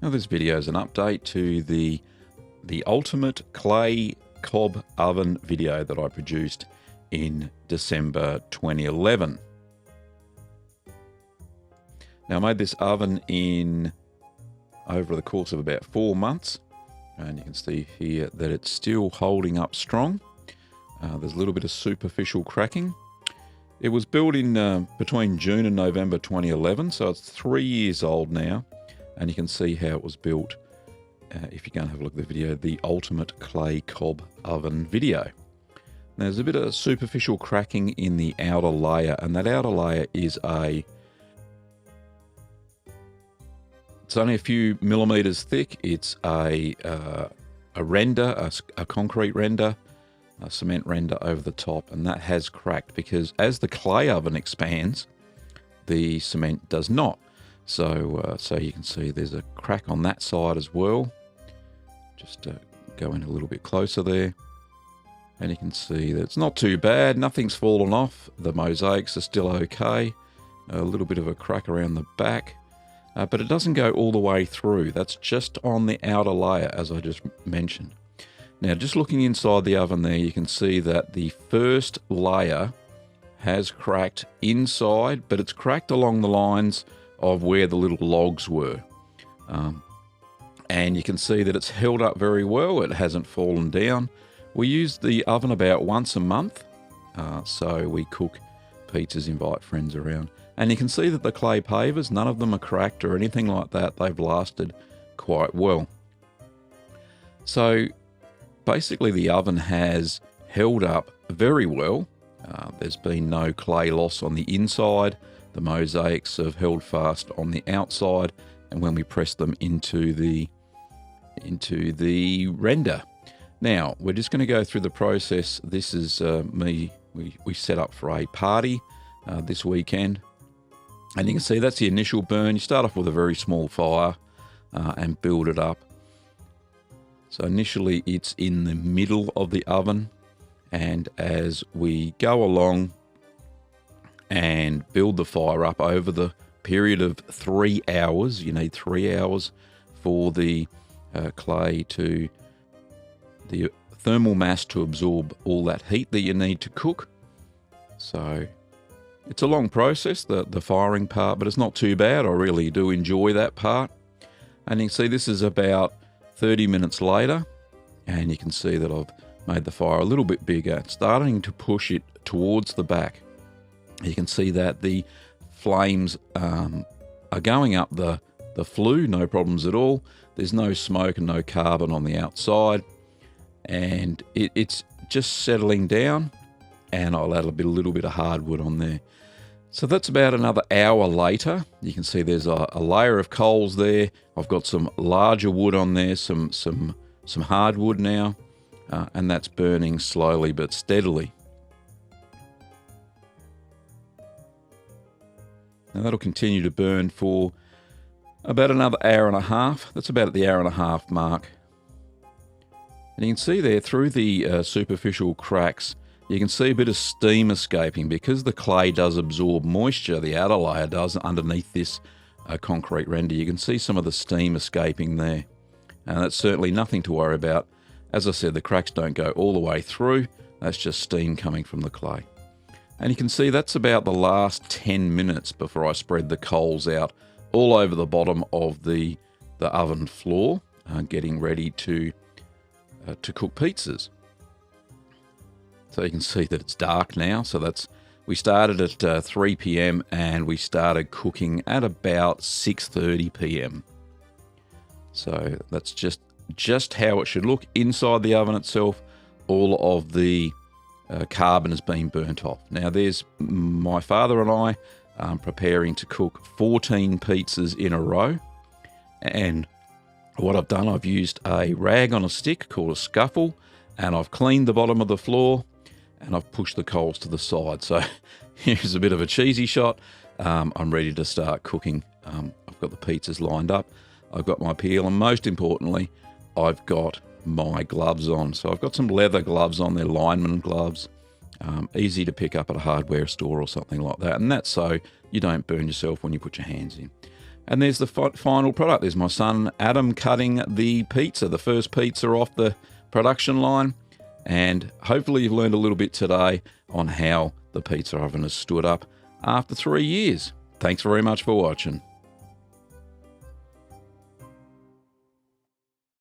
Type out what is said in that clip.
Now this video is an update to the ultimate clay cob oven video that I produced in December 2011. Now I made this oven in over the course of about 4 months, and you can see here that it's still holding up strong. There's a little bit of superficial cracking. It was built in between June and November 2011, so it's 3 years old now, and you can see how it was built if you go and have a look at the video, the ultimate clay cob oven video. Now, there's a bit of superficial cracking in the outer layer, and that outer layer is it's only a few millimeters thick. It's a render, a concrete render, a cement render over the top, and that has cracked because as the clay oven expands, the cement does not. So you can see there's a crack on that side as well. Just go in a little bit closer there, and you can see that it's not too bad. Nothing's fallen off. The mosaics are still okay. A little bit of a crack around the back, but it doesn't go all the way through. That's just on the outer layer, as I just mentioned. Now, just looking inside the oven there, you can see that the first layer has cracked inside, but it's cracked along the lines of where the little logs were. And you can see that it's held up very well. It hasn't fallen down. We use the oven about once a month. So we cook pizzas, invite friends around. And you can see that the clay pavers, none of them are cracked or anything like that. They've lasted quite well. So basically the oven has held up very well. There's been no clay loss on the inside. The mosaics have held fast on the outside, and when we press them into the render. Now, we're just going to go through the process. This is we set up for a party this weekend, and you can see that's the initial burn. You start off with a very small fire and build it up. So initially it's in the middle of the oven, and as we go along and build the fire up over the period of 3 hours, you need 3 hours for the clay to, the thermal mass to absorb all that heat that you need to cook. So it's a long process, the firing part, but it's not too bad. I really do enjoy that part. And you can see this is about 30 minutes later, and you can see that I've made the fire a little bit bigger, starting to push it towards the back. You can see that the flames are going up the flue, no problems at all. There's no smoke and no carbon on the outside, and it's just settling down, and I'll add a little bit of hardwood on there. So that's about another hour later. You can see there's a layer of coals there. I've got some larger wood on there, some hardwood now, and that's burning slowly but steadily. Now that'll continue to burn for about another hour and a half. That's about at the hour and a half mark. And you can see there through the superficial cracks, you can see a bit of steam escaping because the clay does absorb moisture, the outer layer does, underneath this concrete render. You can see some of the steam escaping there. And that's certainly nothing to worry about. As I said, the cracks don't go all the way through. That's just steam coming from the clay. And you can see that's about the last 10 minutes before I spread the coals out all over the bottom of the oven floor, getting ready to cook pizzas. So you can see that it's dark now. So we started at 3 p.m. and we started cooking at about 6:30 p.m. So that's just how it should look inside the oven itself. All of the carbon has been burnt off. Now there's my father and I preparing to cook 14 pizzas in a row, and what I've done, I've used a rag on a stick called a scuffle, and I've cleaned the bottom of the floor, and I've pushed the coals to the side. So here's a bit of a cheesy shot. I'm ready to start cooking. I've got the pizzas lined up, I've got my peel, and most importantly, I've got my gloves on. So I've got some leather gloves on, they're lineman gloves, easy to pick up at a hardware store or something like that, and that's so you don't burn yourself when you put your hands in. And there's the final product. There's my son Adam cutting the pizza, the first pizza off the production line. And hopefully you've learned a little bit today on how the pizza oven has stood up after 3 years. Thanks very much for watching.